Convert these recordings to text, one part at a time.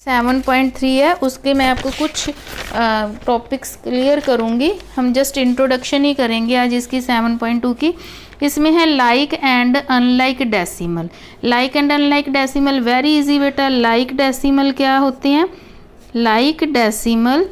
7.3 है, उसके मैं आपको कुछ टॉपिक्स क्लियर करूँगी। हम जस्ट इंट्रोडक्शन ही करेंगे आज इसकी 7.2 की। इसमें है like and unlike decimal. Like and unlike decimal very easy बेटा। लाइक डेसिमल क्या होते हैं? लाइक डेसिमल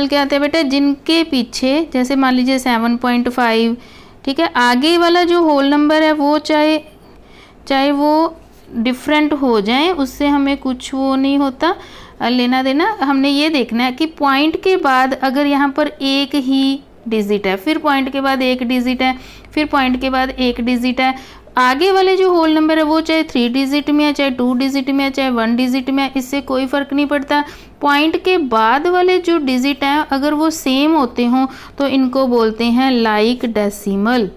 क्या होते हैं बेटा? जिनके पीछे जैसे मान लीजिए 7.5, ठीक है, आगे वाला जो होल नंबर है वो चाहे वो डिफरेंट हो जाए, उससे हमें कुछ वो नहीं होता लेना देना। हमने ये देखना है कि पॉइंट के बाद अगर यहाँ पर एक ही डिजिट है, फिर पॉइंट के बाद एक डिजिट है, फिर पॉइंट के बाद एक डिजिट है, आगे वाले जो होल नंबर है वो चाहे 3 डिजिट में है, चाहे 2 डिजिट में है, चाहे 1 डिजिट में है, इससे कोई फ़र्क नहीं पड़ता। पॉइंट के बाद वाले जो डिजिट हैं अगर वो सेम होते हों तो इनको बोलते हैं लाइक डेसिमल,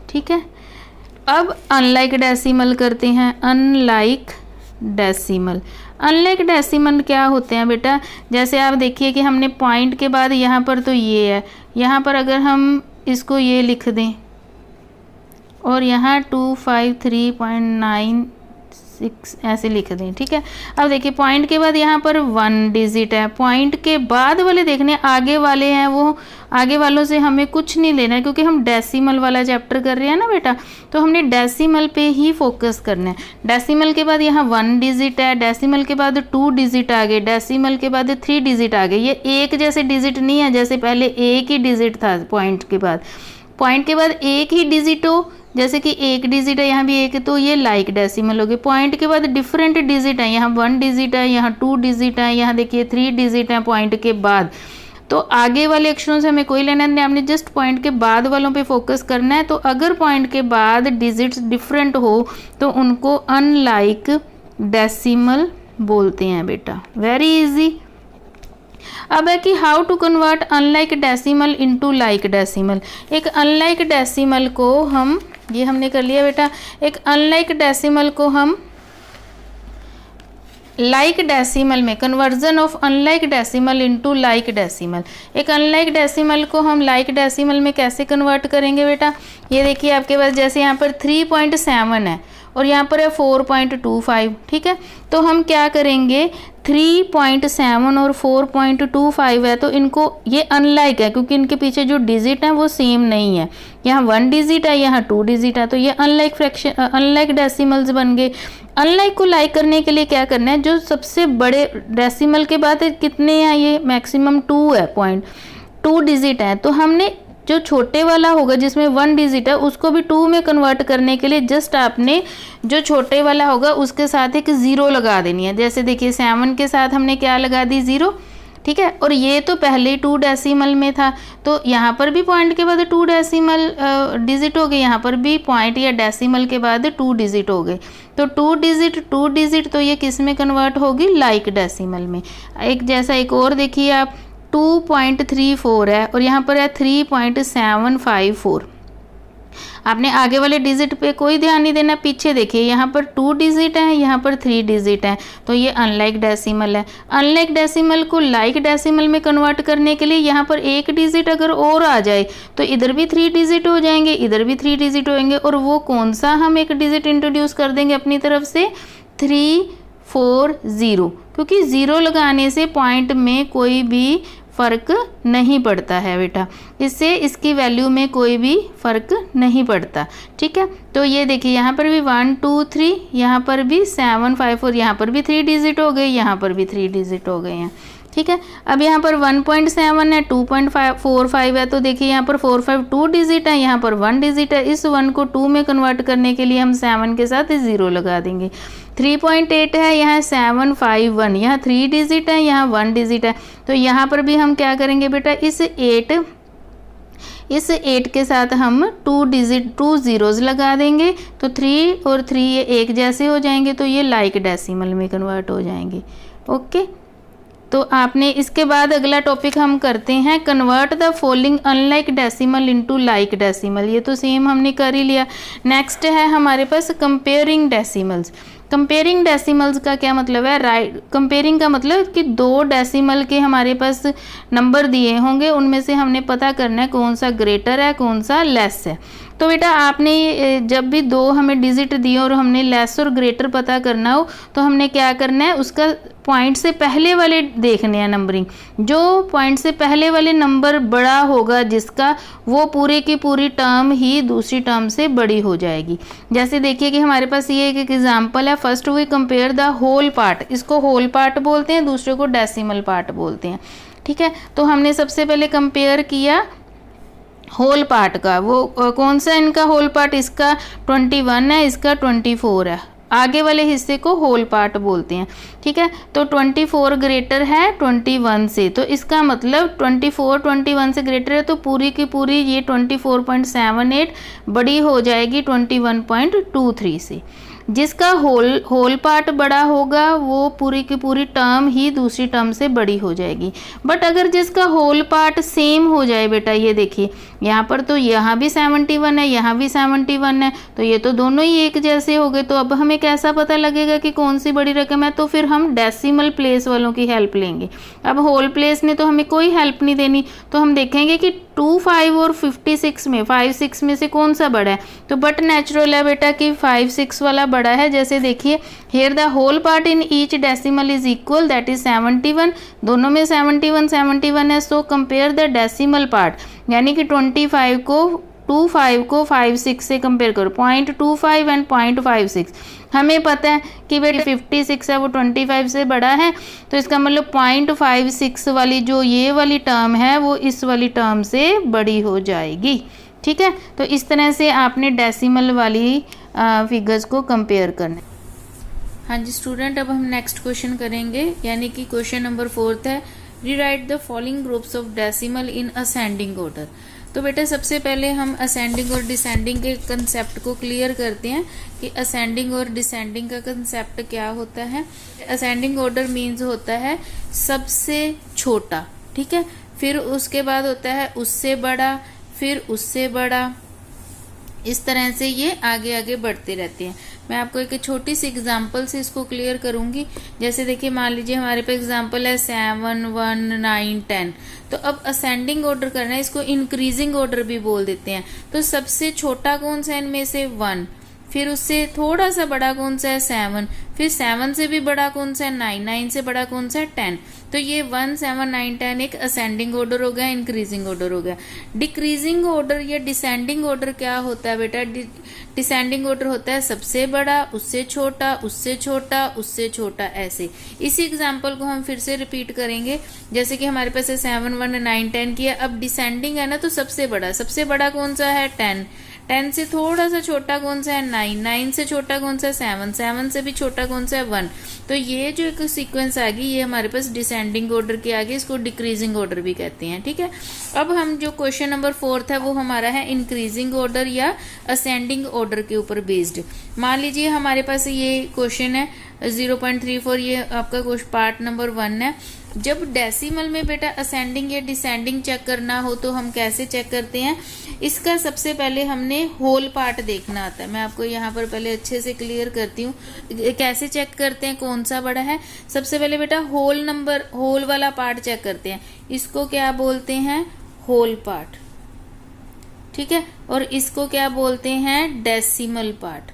ठीक है। अब अनलाइक डेसिमल करते हैं। अनलाइक डेसिमल क्या होते हैं बेटा? जैसे आप देखिए कि हमने पॉइंट के बाद यहाँ पर तो ये है, यहाँ पर अगर हम इसको ये लिख दें और यहाँ 253.96 ऐसे लिख दें, ठीक है। अब देखिए पॉइंट के बाद यहाँ पर 1 डिजिट है, पॉइंट के बाद वाले देखने आगे वाले हैं, वो आगे वालों से हमें कुछ नहीं लेना है क्योंकि हम डेसिमल वाला चैप्टर कर रहे हैं ना बेटा, तो हमने डेसिमल पे ही फोकस करना है। डेसिमल के बाद यहाँ 1 डिजिट है, डेसिमल के बाद 2 डिजिट आ गए, डेसिमल के बाद 3 डिजिट आ गए। ये एक जैसे डिजिट नहीं है जैसे पहले एक ही डिजिट था पॉइंट के बाद एक ही डिजिट हो, जैसे कि एक डिजिट है, यहाँ भी एक, तो ये लाइक डेसिमल हो गए। पॉइंट के बाद डिफरेंट डिजिट है, यहाँ 1 डिजिट है, यहाँ 2 डिजिट है, यहाँ देखिए 3 डिजिट है पॉइंट के बाद, तो आगे वाले अक्षरों से हमें कोई लेना नहीं, हमने जस्ट पॉइंट के बाद वालों पे फोकस करना है। तो अगर पॉइंट के बाद डिजिट्स डिफरेंट हो तो उनको अनलाइक डेसिमल बोलते हैं बेटा। Very easy. अब है कि how to convert unlike decimal into like decimal. एक अनलाइक डेसिमल को हम, ये हमने कर लिया बेटा, एक अनलाइक डेसिमल को हम लाइक डेसिमल में, conversion of unlike decimal into like decimal. एक अनलाइक डेसिमल को हम लाइक डेसिमल में कैसे कन्वर्ट करेंगे बेटा? ये देखिए आपके पास जैसे यहाँ पर 3.7 है और यहाँ पर है 4.25, ठीक है। तो हम क्या करेंगे, 3.7 और 4.25 है तो इनको, ये अनलाइक है क्योंकि इनके पीछे जो डिजिट है वो सेम नहीं है, यहाँ 1 डिजिट है, यहाँ 2 डिजिट है, तो ये अनलाइक फ्रैक्शन, अनलाइक डेसिमल्स बन गए। अनलाइक को लाइक करने के लिए क्या करना है, जो सबसे बड़े डेसिमल के बाद कितने हैं, ये मैक्सिमम 2 है, 2 डिजिट है, तो हमने जो छोटे वाला होगा जिसमें 1 डिजिट है उसको भी 2 में कन्वर्ट करने के लिए जस्ट आपने जो छोटे वाला होगा उसके साथ एक 0 लगा देनी है। जैसे देखिए 7 के साथ हमने क्या लगा दी, 0, ठीक है। और ये तो पहले 2 डेसिमल में था, तो यहाँ पर भी पॉइंट के बाद 2 डेसिमल डिजिट हो गए, यहाँ पर भी पॉइंट या डेसिमल के बाद 2 डिजिट हो गए, तो 2 डिजिट तो ये किस में कन्वर्ट होगी, लाइक डेसिमल में। एक जैसा एक और देखिए आप, 2.34 है और यहाँ पर है 3.754। आपने आगे वाले डिजिट पे कोई ध्यान नहीं देना, पीछे देखिए यहाँ पर 2 डिजिट है, यहाँ पर 3 डिजिट है, तो ये अनलाइक डेसिमल है। अनलाइक डेसिमल को लाइक डेसिमल में कन्वर्ट करने के लिए यहाँ पर एक डिजिट अगर और आ जाए तो इधर भी 3 डिजिट हो जाएंगे, इधर भी 3 डिजिट होंगे, और वो कौन सा हम एक डिजिट इंट्रोड्यूस कर देंगे अपनी तरफ से, 340, क्योंकि 0 लगाने से पॉइंट में कोई भी फ़र्क नहीं पड़ता है बेटा, इससे इसकी वैल्यू में कोई भी फ़र्क नहीं पड़ता, ठीक है। तो ये देखिए यहाँ पर भी 1 2 3, यहाँ पर भी 7 5 और यहाँ पर भी 3 डिजिट हो गए, यहाँ पर भी 3 डिजिट हो गए हैं, ठीक है। अब यहाँ पर 1.7 है, 2.45 है, तो देखिए यहाँ पर 4 5 2 डिजिट है, यहाँ पर 1 डिजिट है, इस 1 को 2 में कन्वर्ट करने के लिए हम 7 के साथ 0 लगा देंगे। 3.8 है, यहाँ 7 5 1, यहाँ 3 डिजिट है, यहाँ 1 डिजिट है, तो यहाँ पर भी हम क्या करेंगे बेटा, इस 8 के साथ हम 2 ज़ीरोज़ लगा देंगे, तो 3 और 3 ये एक जैसे हो जाएंगे, तो ये लाइक डेसिमल में कन्वर्ट हो जाएंगे। ओके, तो आपने इसके बाद अगला टॉपिक हम करते हैं, convert the following unlike decimal into like decimal. ये तो सेम हमने कर ही लिया। नेक्स्ट है हमारे पास कंपेयरिंग डेसिमल्स। कंपेयरिंग डेसिमल्स का क्या मतलब है, राइट, कंपेयरिंग का मतलब कि 2 डेसिमल के हमारे पास नंबर दिए होंगे, उनमें से हमने पता करना है कौन सा ग्रेटर है कौन सा लेस है। तो बेटा आपने जब भी दो हमें डिजिट दिए और हमने लेस और ग्रेटर पता करना हो तो हमने क्या करना है, उसका पॉइंट से पहले वाले देखने हैं नंबरिंग। जो पॉइंट से पहले वाले नंबर बड़ा होगा जिसका, वो पूरे की पूरी टर्म ही दूसरी टर्म से बड़ी हो जाएगी। जैसे देखिए कि हमारे पास ये एक एग्जांपल है। First we compare the whole part, इसको होल पार्ट बोलते हैं, दूसरे को डेसिमल पार्ट बोलते हैं। ठीक है, तो हमने सबसे पहले कंपेयर किया होल पार्ट का। वो कौन सा इनका होल पार्ट, इसका 21 है, इसका 24 है। आगे वाले हिस्से को होल पार्ट बोलते हैं। ठीक है, तो 24 ग्रेटर है 21 से, तो इसका मतलब 24 21 से ग्रेटर है, तो पूरी की पूरी ये 24.78 बड़ी हो जाएगी 21.23 से। जिसका होल पार्ट बड़ा होगा वो पूरी की पूरी टर्म ही दूसरी टर्म से बड़ी हो जाएगी। बट अगर जिसका होल पार्ट सेम हो जाए बेटा, ये देखिए यहाँ पर तो यहाँ भी 71 है, यहाँ भी 71 है, तो ये तो दोनों ही एक जैसे हो गए। तो अब हमें कैसा पता लगेगा कि कौन सी बड़ी रकम है, तो फिर हम डेसिमल प्लेस वालों की हेल्प लेंगे। अब होल प्लेस ने तो हमें कोई हेल्प नहीं देनी, तो हम देखेंगे कि 25 और 56 में 56 में से कौन सा बड़ा है। तो बट नेचुरल है बेटा कि 56 वाला बड़ा है। जैसे देखिए here the whole part in each decimal is equal, that is 71, दोनों में 71 है। So compare the decimal part, यानी कि 25 को 56 से कंपेयर करो, 0.25 एंड 0.56। हमें पता है कि बेटा 56 है वो 25 से बड़ा है, तो इसका मतलब 0.56 वाली जो ये वाली टर्म है वो इस वाली टर्म से बड़ी हो जाएगी। ठीक है, तो इस तरह से आपने डेसिमल वाली फिगर्स को कंपेयर करना है। हाँ जी स्टूडेंट, अब हम नेक्स्ट क्वेश्चन करेंगे, यानी कि क्वेश्चन नंबर 4 है, rewrite the following groups of decimal in ascending order. तो बेटा सबसे पहले हम असेंडिंग और डिसेंडिंग के कंसेप्ट को क्लियर करते हैं कि असेंडिंग और डिसेंडिंग का कंसेप्ट क्या होता है। असेंडिंग ऑर्डर मीन्स होता है सबसे छोटा, ठीक है, फिर उसके बाद होता है उससे बड़ा, फिर उससे बड़ा, इस तरह से ये आगे आगे बढ़ते रहते हैं। मैं आपको एक छोटी सी एग्जांपल से इसको क्लियर करूंगी। जैसे देखिए मान लीजिए हमारे पे एग्जांपल है 7 1 9 10, तो अब असेंडिंग ऑर्डर करना है, इसको इंक्रीजिंग ऑर्डर भी बोल देते हैं। तो सबसे छोटा कौन सा इनमें से 1, फिर उससे थोड़ा सा बड़ा कौन सा है 7, फिर 7 से भी बड़ा कौन सा है 9, 9 से बड़ा कौन सा है 10। तो ये 1 7 9 10 एक असेंडिंग ऑर्डर हो गया, इंक्रीजिंग ऑर्डर हो गया। डिक्रीजिंग ऑर्डर या डिसेंडिंग ऑर्डर क्या होता है बेटा? डिसेंडिंग ऑर्डर होता है सबसे बड़ा, उससे छोटा, उससे छोटा, उससे छोटा, ऐसे। इसी एग्जाम्पल को हम फिर से रिपीट करेंगे। जैसे कि हमारे पास 7 1 9 10 किया, अब डिसेंडिंग है ना, तो सबसे बड़ा कौन सा है 10, 10 से थोड़ा सा छोटा कौन सा है 9, 9 से छोटा कौन सा है 7, 7 से भी छोटा कौन सा है 1। तो ये जो एक सीक्वेंस आ गई ये हमारे पास डिसेंडिंग ऑर्डर की आ गई, इसको डिक्रीजिंग ऑर्डर भी कहते हैं। ठीक है, अब हम जो क्वेश्चन नंबर 4 है वो हमारा है इंक्रीजिंग ऑर्डर या असेंडिंग ऑर्डर के ऊपर बेस्ड। मान लीजिए हमारे पास ये क्वेश्चन है 0.34, ये आपका पार्ट नंबर 1 है। जब डेसिमल में बेटा असेंडिंग या डिसेंडिंग चेक करना हो तो हम कैसे चेक करते हैं? इसका सबसे पहले हमने होल पार्ट देखना आता है। मैं आपको यहाँ पर पहले अच्छे से क्लियर करती हूँ कैसे चेक करते हैं कौन सा बड़ा है। सबसे पहले बेटा होल वाला पार्ट चेक करते हैं, इसको क्या बोलते हैं? Whole part. ठीक है, और इसको क्या बोलते हैं? Decimal part.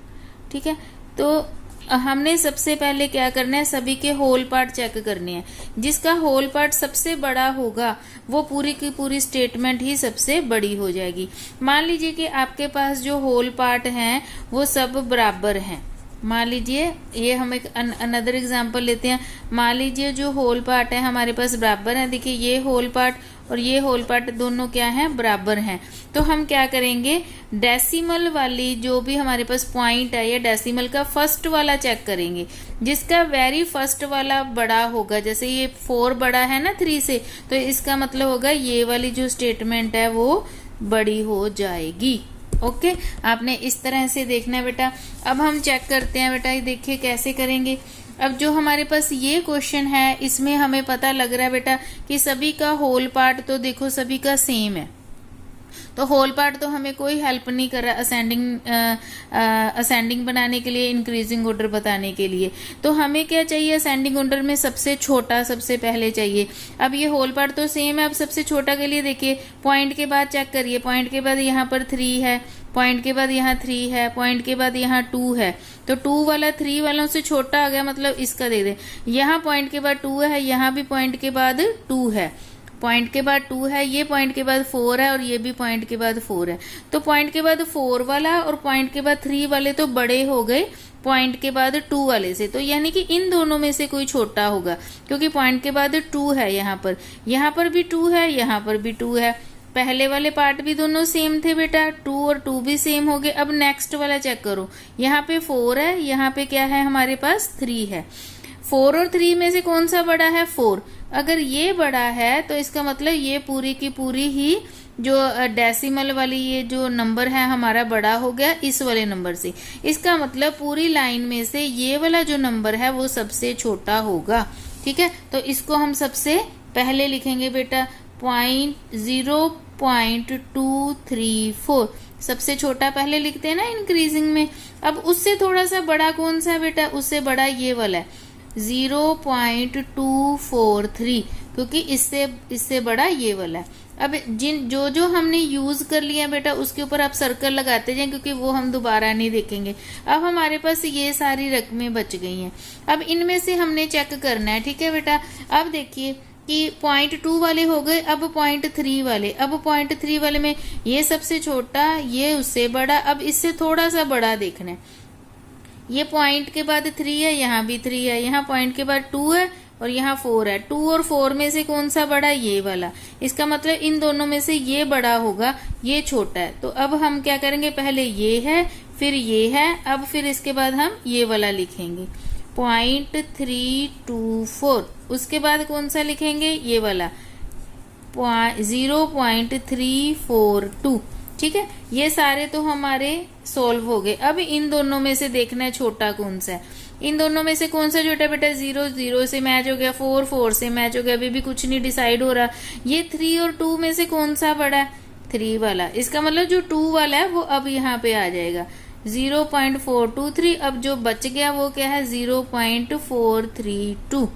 ठीक है, तो हमने सबसे पहले क्या करना है, सभी के होल पार्ट चेक करने हैं। जिसका होल पार्ट सबसे बड़ा होगा वो पूरी की पूरी स्टेटमेंट ही सबसे बड़ी हो जाएगी। मान लीजिए कि आपके पास जो होल पार्ट हैं वो सब बराबर हैं। मान लीजिए ये हम एक अनदर एग्जांपल लेते हैं। मान लीजिए जो होल पार्ट है हमारे पास बराबर है। देखिए ये होल पार्ट और ये होल पार्ट दोनों क्या हैं? बराबर हैं। तो हम क्या करेंगे? डेसिमल वाली जो भी हमारे पास पॉइंट है या डेसिमल का फर्स्ट वाला चेक करेंगे। जिसका वेरी फर्स्ट वाला बड़ा होगा, जैसे ये 4 बड़ा है ना 3 से, तो इसका मतलब होगा ये वाली जो स्टेटमेंट है वो बड़ी हो जाएगी। ओके, आपने इस तरह से देखना है बेटा। अब हम चेक करते हैं बेटा, ये देखिए कैसे करेंगे। अब जो हमारे पास ये क्वेश्चन है इसमें हमें पता लग रहा है बेटा कि सभी का होल पार्ट तो देखो सभी का सेम है, तो होल पार्ट तो हमें कोई हेल्प नहीं कर रहा असेंडिंग बनाने के लिए, इंक्रीजिंग ऑर्डर बताने के लिए। तो हमें क्या चाहिए? असेंडिंग ऑर्डर में सबसे छोटा सबसे पहले चाहिए। अब ये होल पार्ट तो सेम है, अब सबसे छोटा के लिए देखिए पॉइंट के बाद चेक करिए, पॉइंट के बाद यहाँ पर 3 है, पॉइंट के बाद यहाँ 3 है, पॉइंट के बाद यहाँ 2 है, तो 2 वाला 3 वालों से छोटा आ गया, मतलब इसका दे दे। यहाँ पॉइंट के बाद 2 है, यहाँ भी पॉइंट के बाद 2 है, पॉइंट के बाद 2 है, ये पॉइंट के बाद 4 है और ये भी पॉइंट के बाद 4 है। तो पॉइंट के बाद 4 वाला और पॉइंट के बाद 3 वाले तो बड़े हो गए पॉइंट के बाद 2 वाले से, तो यानी कि इन दोनों में से कोई छोटा होगा, क्योंकि पॉइंट के बाद 2 है, यहाँ पर भी 2 है, यहाँ पर भी 2 है। पहले वाले पार्ट भी दोनों सेम थे बेटा, 2 और 2 भी सेम हो गए। अब नेक्स्ट वाला चेक करो, यहाँ पे 4 है, यहाँ पे क्या है हमारे पास 3 है। 4 और 3 में से कौन सा बड़ा है? 4। अगर ये बड़ा है तो इसका मतलब ये पूरी की पूरी ही जो डेसिमल वाली ये जो नंबर है हमारा बड़ा हो गया इस वाले नंबर से। इसका मतलब पूरी लाइन में से ये वाला जो नंबर है वो सबसे छोटा होगा। ठीक है, तो इसको हम सबसे पहले लिखेंगे बेटा 0.234, सबसे छोटा पहले लिखते हैं ना इंक्रीजिंग में। अब उससे थोड़ा सा बड़ा कौन सा है बेटा? उससे बड़ा ये वाला है 0.243, क्योंकि इससे बड़ा ये वाला है। अब जो हमने यूज कर लिया बेटा उसके ऊपर आप सर्कल लगाते जाएं, क्योंकि वो हम दोबारा नहीं देखेंगे। अब हमारे पास ये सारी रकमें बच गई हैं, अब इनमें से हमने चेक करना है। ठीक है बेटा, अब देखिए कि 0.2 वाले हो गए, अब 0.3 वाले। अब 0.3 वाले में ये सबसे छोटा, ये उससे बड़ा, अब इससे थोड़ा सा बड़ा देखना है। ये पॉइंट के बाद 3 है, यहाँ भी 3 है, यहाँ पॉइंट के बाद 2 है और यहाँ 4 है। 2 और 4 में से कौन सा बड़ा? ये वाला। इसका मतलब इन दोनों में से ये बड़ा होगा, ये छोटा है। तो अब हम क्या करेंगे, पहले ये है फिर ये है, अब फिर इसके बाद हम ये वाला लिखेंगे 0.324। उसके बाद कौन सा लिखेंगे? ये वाला 0.342। ठीक है, ये सारे तो हमारे सोल्व हो गए। अब इन दोनों में से देखना है छोटा कौन सा है। इन दोनों में से कौन सा छोटा बेटा? 0 0 से मैच हो गया, 4 4 से मैच हो गया, अभी भी कुछ नहीं डिसाइड हो रहा। ये 3 और 2 में से कौन सा बड़ा है? 3 वाला। इसका मतलब जो 2 वाला है वो अब यहाँ पे आ जाएगा 0.423। अब जो बच गया वो क्या है? 0.432।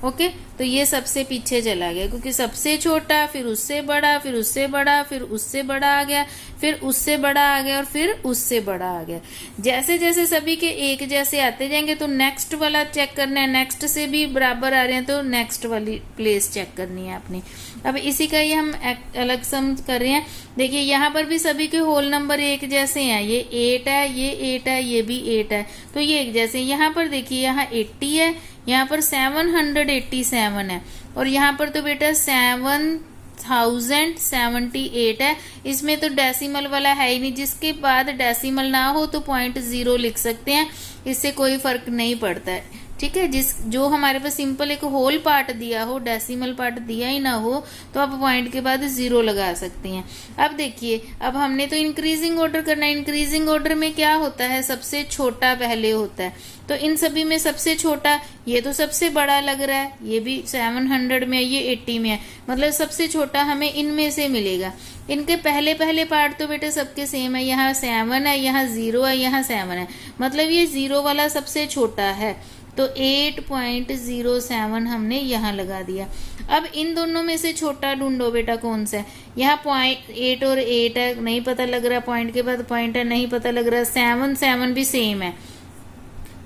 ओके, तो ये सबसे पीछे चला गया, क्योंकि सबसे छोटा, फिर उससे बड़ा, फिर उससे बड़ा, फिर उससे बड़ा आ गया, फिर उससे बड़ा आ गया और फिर उससे बड़ा आ गया। जैसे जैसे सभी के एक जैसे आते जाएंगे तो नेक्स्ट वाला चेक करना है, नेक्स्ट से भी बराबर आ रहे हैं तो नेक्स्ट वाली प्लेस चेक करनी है आपने। अब इसी का ही हम अलग सम कर रहे हैं। देखिए यहाँ पर भी सभी के होल नंबर एक जैसे हैं, ये 8 है, ये 8 है, ये भी 8 है, तो ये एक जैसे। यहाँ पर देखिए यहाँ 80 है, यहाँ पर 787 है और यहाँ पर तो बेटा 7078 है। इसमें तो डेसिमल वाला है ही नहीं, जिसके बाद डेसिमल ना हो तो 0.0 लिख सकते हैं, इससे कोई फर्क नहीं पड़ता है। ठीक है, जो हमारे पास सिंपल एक होल पार्ट दिया हो, डेसिमल पार्ट दिया ही ना हो, तो आप पॉइंट के बाद 0 लगा सकते हैं। अब देखिए, अब हमने तो इंक्रीजिंग ऑर्डर करना है। इंक्रीजिंग ऑर्डर में क्या होता है? सबसे छोटा पहले होता है, तो इन सभी में सबसे छोटा, ये तो सबसे बड़ा लग रहा है, ये भी 700 में है, ये 80 में है, मतलब सबसे छोटा हमें इनमें से मिलेगा। इनके पहले पहले पार्ट तो बेटे सबके सेम है, यहाँ 7 है, यहाँ 0 है, यहाँ 7 है, मतलब ये 0 वाला सबसे छोटा है, तो 8.07 हमने यहाँ लगा दिया। अब इन दोनों में से छोटा ढूंढो बेटा कौन सा है। यहाँ 8 और 8 है, नहीं पता लग रहा, पॉइंट के बाद पॉइंट है, नहीं पता लग रहा, 7 भी सेम है,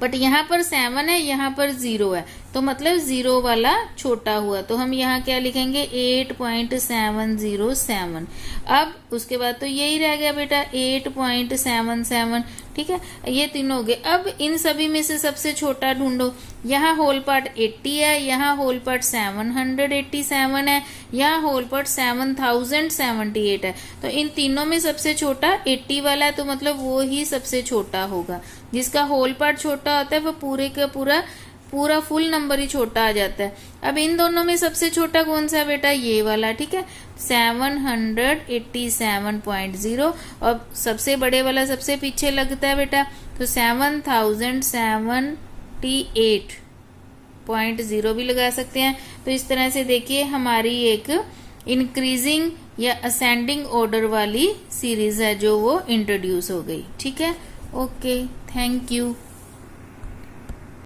बट यहाँ पर 7 है, यहाँ पर 0 है, तो मतलब 0 वाला छोटा हुआ, तो हम यहाँ क्या लिखेंगे 8.707। अब उसके बाद तो यही रह गया बेटा 8.77। ठीक है, ये तीनों हो गए। अब इन सभी में से सबसे छोटा ढूंढो। यहाँ होल पार्ट 80 है, यहाँ होल पार्ट 787 है, यहाँ होल पार्ट 7078 है, तो इन तीनों में सबसे छोटा 80 वाला है, तो मतलब वो ही सबसे छोटा होगा। जिसका होल पार्ट छोटा होता है वो पूरे का पूरा फुल नंबर ही छोटा आ जाता है। अब इन दोनों में सबसे छोटा कौन सा है बेटा? ये वाला। ठीक है, 787.0, और सबसे बड़े वाला सबसे पीछे लगता है बेटा, तो 7078.0 भी लगा सकते हैं। तो इस तरह से देखिए हमारी एक इंक्रीजिंग या असेंडिंग ऑर्डर वाली सीरीज है जो वो इंट्रोड्यूस हो गई। ठीक है, ओके, थैंक यू।